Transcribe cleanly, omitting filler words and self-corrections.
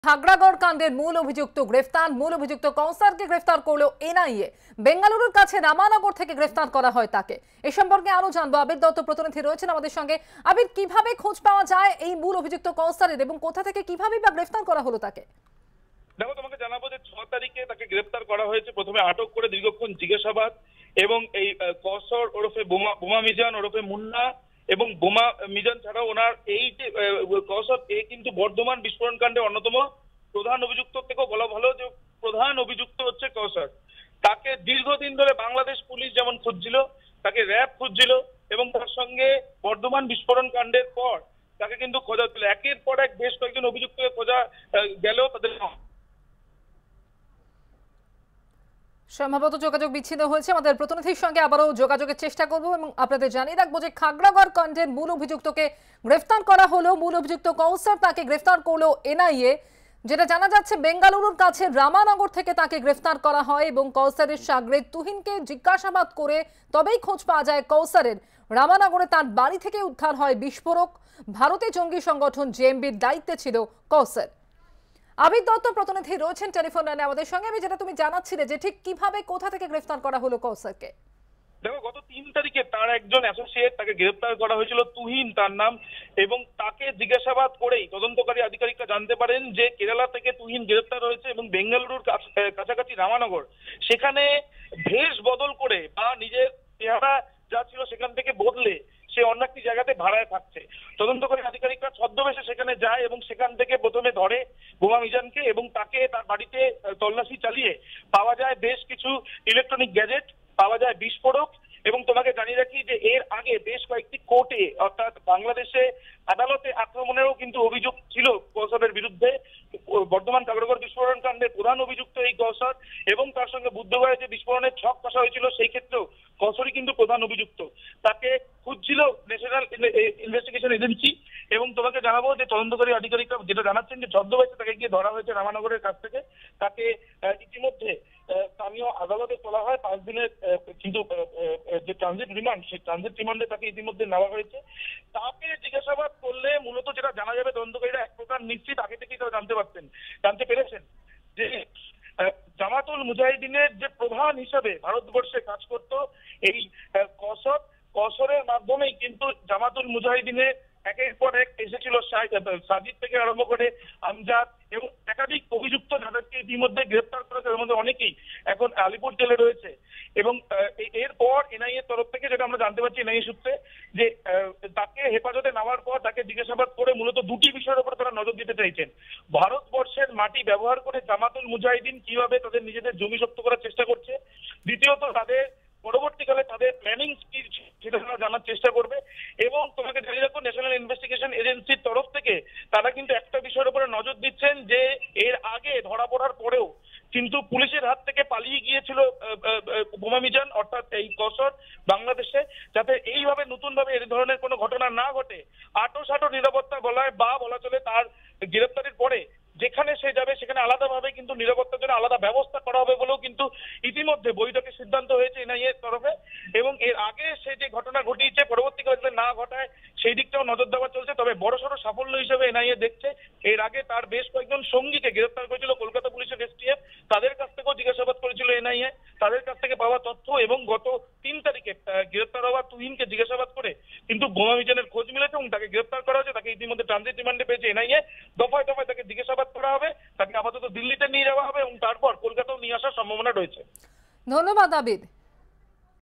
খাগড়াগড় কাণ্ডের মূল অভিযুক্ত গ্রেফতার। মূল অভিযুক্ত কৌসারকে গ্রেফতার করলো এনআইএ। বেঙ্গালুরুর কাছে রামানগর থেকে গ্রেফতার করা হয় তাকে। এ সম্পর্কে আরো জানবো, আবির দত্ত প্রতিনিধি রয়েছেন আমাদের সঙ্গে। আবির, কিভাবে খোঁজ পাওয়া যায় এই মূল অভিযুক্ত কৌসারের এবং কোথা থেকে কিভাবে বা গ্রেফতার করা হলো তাকে? দেখো, তোমাকে জানাবো যে 6 তারিখে তাকে গ্রেফতার করা হয়েছে। প্রথমে আটক করে দীর্ঘক্ষণ জিজ্ঞাসাবাদ এবং এই কৌসর ওরফে বোমা মিজান ওরফে মুন্না এবং বোমা মিজান ছাড়াও ওনার এই যে কৌসর কিন্তু বর্ধমান বিস্ফোরণ কাণ্ডে অন্যতম প্রধান অভিযুক্ত থেকেও বলা ভালো যে প্রধান অভিযুক্ত হচ্ছে কৌসর। তাকে দীর্ঘদিন ধরে বাংলাদেশ পুলিশ যেমন খুঁজছিল, তাকে র্যাব খুঁজছিল এবং তার সঙ্গে বর্ধমান বিস্ফোরণ কাণ্ডের পর তাকে কিন্তু খোঁজা হচ্ছিল। একের পর এক বেশ কয়েকজন অভিযুক্তকে খোঁজা গেলেও তাদের সম্ভবত যোগাযোগ বিচ্ছিন্ন হয়েছে। আমাদের প্রতিনিধির সঙ্গে আবারও যোগাযোগের চেষ্টা করব এবং আপনাদের জানিয়ে রাখবো যে খাগড়াগড় কাণ্ডের মূল অভিযুক্তকে গ্রেফতার করা হলো। মূল অভিযুক্ত কৌসার, তাকে গ্রেফতার করলো এনআইএ। যেটা জানা যাচ্ছে, বেঙ্গালুরুর কাছে রামানগর থেকে তাকে গ্রেফতার করা হয় এবং কৌসারের শাগরেদ তুহিনকে জিজ্ঞাসাবাদ করে তবেই খোঁজ পাওয়া যায় কৌসারের। রামানগরে তার বাড়ি থেকে উদ্ধার হয় বিস্ফোরক। ভারতে জঙ্গি সংগঠন জেএমবির দায়িত্বে ছিল কৌসার। আবির দত্ত প্রতিনিধি রয়েছেন টেলিফোন লাইনে আমাদের সঙ্গে। আমি যেটা তুমি জানাচ্ছিলে যে ঠিক কিভাবে কোথা থেকে গ্রেফতার করা হলো কৌসারকে। দেখো, গত 3 তারিখে তার একজন অ্যাসোসিয়েট, তাকে গ্রেফতার করা হয়েছিল, তুহিন তার নাম, এবং তাকে জিজ্ঞাসাবাদ করেই তদন্তকারী আধিকারিকরা জানতে পারেন যে কেরালা থেকে তুহিন গ্রেফতার হয়েছে এবং বেঙ্গালুরুর কাছাকাছি রামানগর সেখানে ভেষ বদল করে বা নিজের চেহারা যা ছিল সেখান থেকে বদলে সে অন্য একটি জায়গাতে ভাড়ায় থাকছে। তদন্তকারী আধিকারিকরা ছদ্মবেশে সেখানে যায় এবং সেখান থেকে প্রথমে ধরে বোমা মিজানকে এবং তাকে তার বাড়িতে তল্লাশি চালিয়ে পাওয়া যায় বেশ কিছু ইলেকট্রনিক গ্যাজেট, পাওয়া যায় বিস্ফোরক। এবং তোমাকে জানিয়ে রাখি যে এর আগে বেশ কয়েকটি কোর্টে অর্থাৎ বাংলাদেশে আদালতে আক্রমণেরও কিন্তু অভিযোগ ছিল কৌসরের বিরুদ্ধে। বর্ধমান খাগড়াগড় বিস্ফোরণ কাণ্ডের প্রধান অভিযুক্ত এই কৌসর এবং তার সঙ্গে বুদ্ধগয়ায় যে বিস্ফোরণের ছক কষা হয়েছিল সেই ক্ষেত্রেও কৌসরই কিন্তু প্রধান অভিযুক্ত। তাকে খুঁজছিল ন্যাশনাল ইনভেস্টিগেশন এজেন্সি এবং তোমাকে জানাবো যে তদন্তকারী আধিকারিকরা যেটা জানাচ্ছেন যে ছদ্মবেশে তাকে গিয়ে ধরা হয়েছে রামানগরের কাছ থেকে। তাকে ইতিমধ্যে স্থানীয় আদালতে তোলা হয় 5 দিনের কিন্তু যে ট্রানজিট রিমান্ড, সেই ট্রানজিট রিমান্ডে তাকে ইতিমধ্যে নেওয়া হয়েছে। তাকে জিজ্ঞাসাবাদ করলে মূলত যেটা জানা যাবে, তদন্তকারীরা এক প্রকার নিশ্চিত আগে থেকেই তারা জানতে পেরেছেন যে জামাতুল মুজাহিদিনের যে প্রধান হিসেবে ভারতবর্ষে কাজ করত এই কৌসরের মাধ্যমেই কিন্তু জামাতুল মুজাহিদিনে একের পর এক এসেছিল সাজিদ থেকে আরম্ভ করে আমজাদ এবং একাধিক অভিযুক্ত যাদেরকে ইতিমধ্যে গ্রেফতার করেছে। এর মধ্যে অনেকেই এখন আলিপুর জেলে রয়েছে এবং এরপর এনআইএর তরফ থেকে যেটা আমরা জানতে পারছি এনআইএ সূত্রে যে তাকে হেফাজতে নেওয়ার পর তাকে জিজ্ঞাসাবাদ করে মূলত দুটি বিষয়ের উপর তারা নজর দিতে চাইছেন। ভারতবর্ষের মাটি ব্যবহার করে জামাতুল মুজাহিদিন কিভাবে তাদের নিজেদের জমি শক্ত করার চেষ্টা করছে, দ্বিতীয়ত তাদের পরবর্তীকালে তাদের প্ল্যানিং কি সেটা জানার চেষ্টা করবে। এবং তোমাকে জানিয়ে রাখবো, ন্যাশনাল ইনভেস্টিগেশন এজেন্সির তরফ থেকে তারা কিন্তু একটা বিষয়ের উপরে নজর দিচ্ছেন যে এর আগে ধরা পড়ার পরেও কিন্তু পুলিশের হাত থেকে পালিয়ে গিয়েছিল বোমা মিজান অর্থাৎ এই কৌসর বাংলাদেশে, যাতে এইভাবে নতুন ভাবে এই ধরনের কোনো ঘটনা না ঘটে আটো নিরাপত্তা বলা চলে তার গ্রেফতারির পরে যেখানে সে যাবে সেখানে আলাদাভাবে কিন্তু নিরাপত্তার জন্য আলাদা ব্যবস্থা করা হবে বলেও কিন্তু ইতিমধ্যে বৈঠকে সিদ্ধান্ত হয়েছে এনআইএর তরফে। এবং এর আগে সে যে ঘটনা ঘটিয়েছে পরবর্তীকালে না ঘটায় সেই দিকটাও নজর দেওয়া চলছে। তবে বড়সড় সাফল্য হিসেবে এনআইএ দেখছে এর আগে তার বেশ কয়েকজন সঙ্গীকে গ্রেফতার করেছিল কলকাতা পুলিশের এসটিএফ, তাদের কাছ থেকেও জিজ্ঞাসাবাদ করেছিল এনআইএ। তাদের কাছ থেকে পাওয়া তথ্য এবং গত 3 তারিখে গ্রেফতার হওয়া তুহিনকে জিজ্ঞাসাবাদ করে কিন্তু বোমা মিজানের খোঁজ মিলেছে এবং তাকে গ্রেফতার করা হয়েছে। তাকে ইতিমধ্যে ট্রানজিট রিমান্ডে পেয়েছে এনআইএ। দফায় দফায় তাকে জিজ্ঞাসাবাদ করা হবে, তাকে আপাতত দিল্লিতে নিয়ে যাওয়া হবে এবং তারপর কলকাতাও নিয়ে আসার সম্ভাবনা রয়েছে। ধন্যবাদ আবির।